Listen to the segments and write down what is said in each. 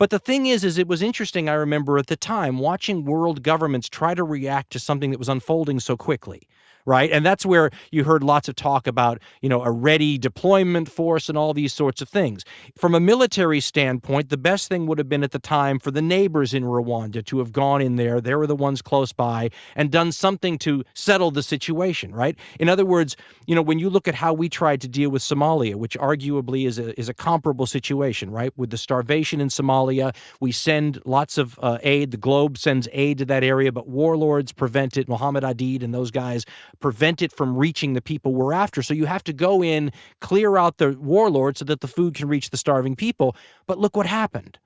But the thing is it was interesting, I remember at the time, watching world governments try to react to something that was unfolding so quickly. Right. And that's where you heard lots of talk about, a ready deployment force and all these sorts of things. From a military standpoint, the best thing would have been at the time for the neighbors in Rwanda to have gone in there. They were the ones close by and done something to settle the situation. Right. In other words, when you look at how we tried to deal with Somalia, which arguably is a comparable situation, right? With the starvation in Somalia, we send lots of aid. The globe sends aid to that area, but warlords prevent it. Mohammed Adid and those guys prevent it from reaching the people we're after. So you have to go in, clear out the warlords so that the food can reach the starving people. But look what happened.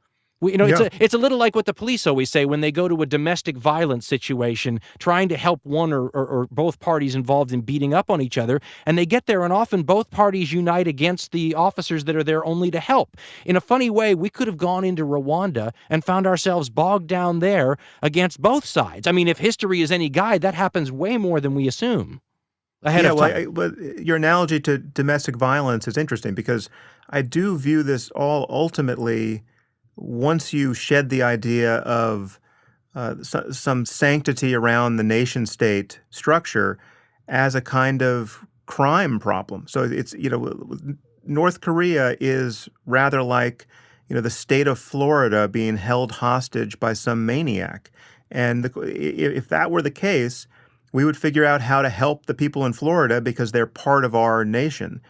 Yeah. It's a little like what the police always say when they go to a domestic violence situation, trying to help one or both parties involved in beating up on each other. And they get there, and often both parties unite against the officers that are there only to help. In a funny way, we could have gone into Rwanda and found ourselves bogged down there against both sides. I mean, if history is any guide, that happens way more than we assume ahead of time. But your analogy to domestic violence is interesting because I do view this all ultimately, once you shed the idea of some sanctity around the nation state structure, as a kind of crime problem. So it's, North Korea is rather like, the state of Florida being held hostage by some maniac. And if that were the case, we would figure out how to help the people in Florida because they're part of our nation.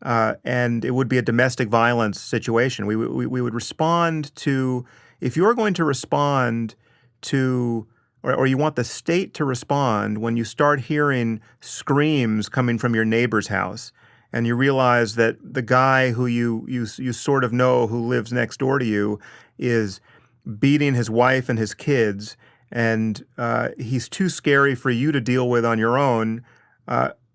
And it would be a domestic violence situation. We would respond to, if you're going to respond to, or you want the state to respond when you start hearing screams coming from your neighbor's house, and you realize that the guy who you sort of know who lives next door to you is beating his wife and his kids, and he's too scary for you to deal with on your own,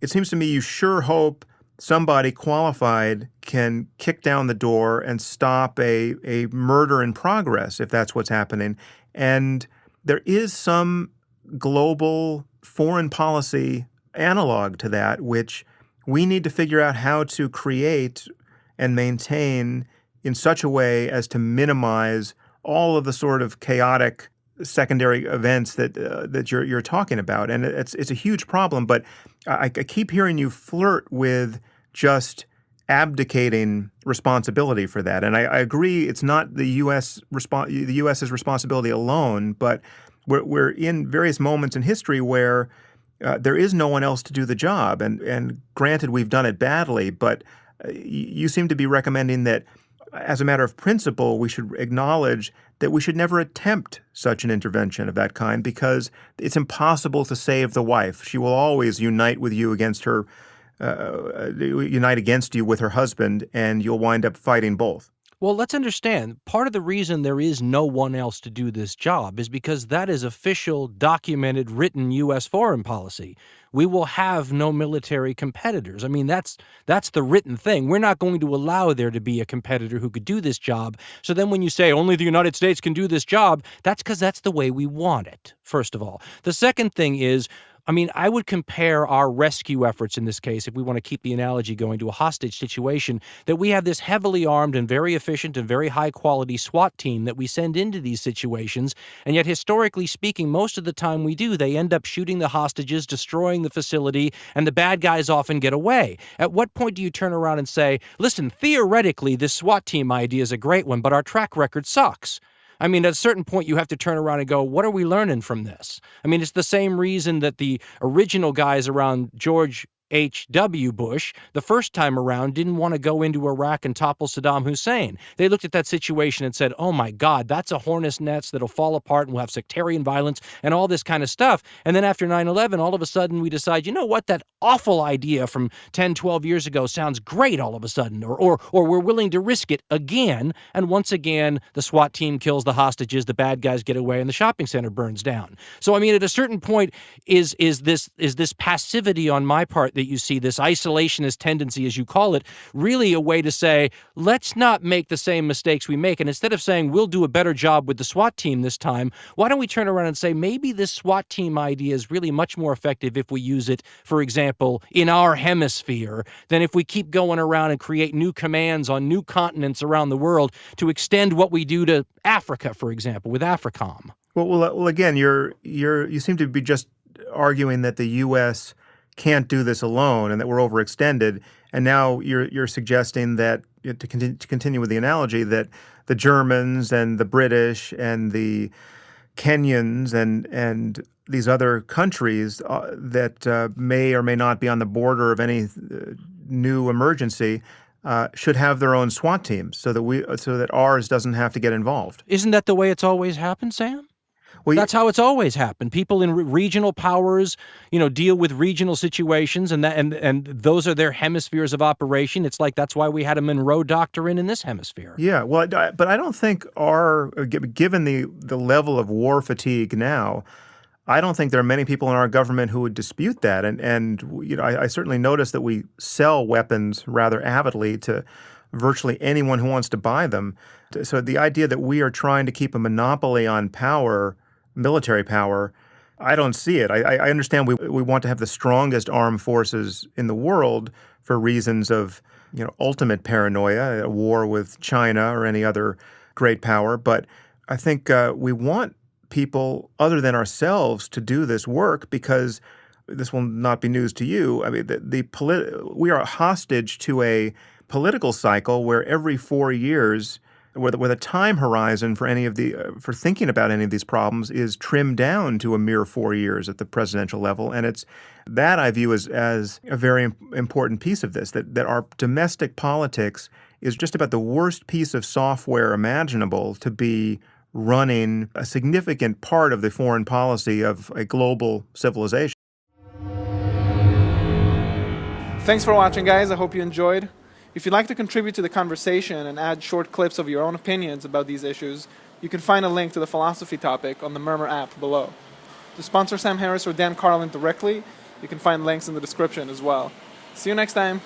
it seems to me you sure hope somebody qualified can kick down the door and stop a murder in progress, if that's what's happening. And there is some global foreign policy analog to that, which we need to figure out how to create and maintain in such a way as to minimize all of the sort of chaotic secondary events that you're talking about. And it's a huge problem, but I keep hearing you flirt with just abdicating responsibility for that. And I agree it's not the U.S.'s responsibility alone, but we're in various moments in history where there is no one else to do the job. And granted, we've done it badly, but you seem to be recommending that as a matter of principle, we should acknowledge that we should never attempt such an intervention of that kind because it's impossible to save the wife. She will always unite with you against her, unite against you with her husband, and you'll wind up fighting both. Well, let's understand, part of the reason there is no one else to do this job is because that is official, documented, written U.S. foreign policy. We will have no military competitors. I mean, that's the written thing. We're not going to allow there to be a competitor who could do this job. So then when you say only the United States can do this job, that's because that's the way we want it, first of all. The second thing is, I would compare our rescue efforts in this case, if we want to keep the analogy going to a hostage situation, that we have this heavily armed and very efficient and very high-quality SWAT team that we send into these situations, and yet historically speaking, most of the time we do, they end up shooting the hostages, destroying the facility, and the bad guys often get away. At what point do you turn around and say, listen, theoretically, this SWAT team idea is a great one, but our track record sucks? At a certain point, you have to turn around and go, what are we learning from this? It's the same reason that the original guys around George H.W. Bush, the first time around, didn't want to go into Iraq and topple Saddam Hussein. They looked at that situation and said, oh my God, that's a hornet's nest that'll fall apart and we'll have sectarian violence and all this kind of stuff. And then after 9/11, all of a sudden we decide, you know what, that awful idea from 10, 12 years ago sounds great all of a sudden, or we're willing to risk it again. And once again, the SWAT team kills the hostages, the bad guys get away, and the shopping center burns down. So, at a certain point, is this passivity on my part that you see, this isolationist tendency, as you call it, really a way to say, let's not make the same mistakes we make. And instead of saying, we'll do a better job with the SWAT team this time, why don't we turn around and say, maybe this SWAT team idea is really much more effective if we use it, for example, in our hemisphere, than if we keep going around and create new commands on new continents around the world to extend what we do to Africa, for example, with AFRICOM. Well, again, you seem to be just arguing that the U.S. can't do this alone and that we're overextended, and now you're suggesting that to continue with the analogy that the Germans and the British and the Kenyans and these other countries that may or may not be on the border of any new emergency should have their own SWAT teams so that ours doesn't have to get involved. Isn't that the way it's always happened, Sam? Well, That's how it's always happened. People in regional powers, deal with regional situations, and those are their hemispheres of operation. It's like that's why we had a Monroe Doctrine in this hemisphere. yeah, well, but I don't think given the level of war fatigue now, I don't think there are many people in our government who would dispute that. And I certainly notice that we sell weapons rather avidly to virtually anyone who wants to buy them. So the idea that we are trying to keep a monopoly on power, military power, I don't see it. I understand we want to have the strongest armed forces in the world for reasons of ultimate paranoia, a war with China or any other great power. But I think we want people other than ourselves to do this work because this will not be news to you. I mean, we are hostage to a political cycle where every 4 years, where the time horizon for for thinking about any of these problems is trimmed down to a mere 4 years at the presidential level, and it's that I view as a very important piece of this. That our domestic politics is just about the worst piece of software imaginable to be running a significant part of the foreign policy of a global civilization. Thanks for watching, guys. I hope you enjoyed. If you'd like to contribute to the conversation and add short clips of your own opinions about these issues, you can find a link to the philosophy topic on the Murmur app below. To sponsor Sam Harris or Dan Carlin directly, you can find links in the description as well. See you next time.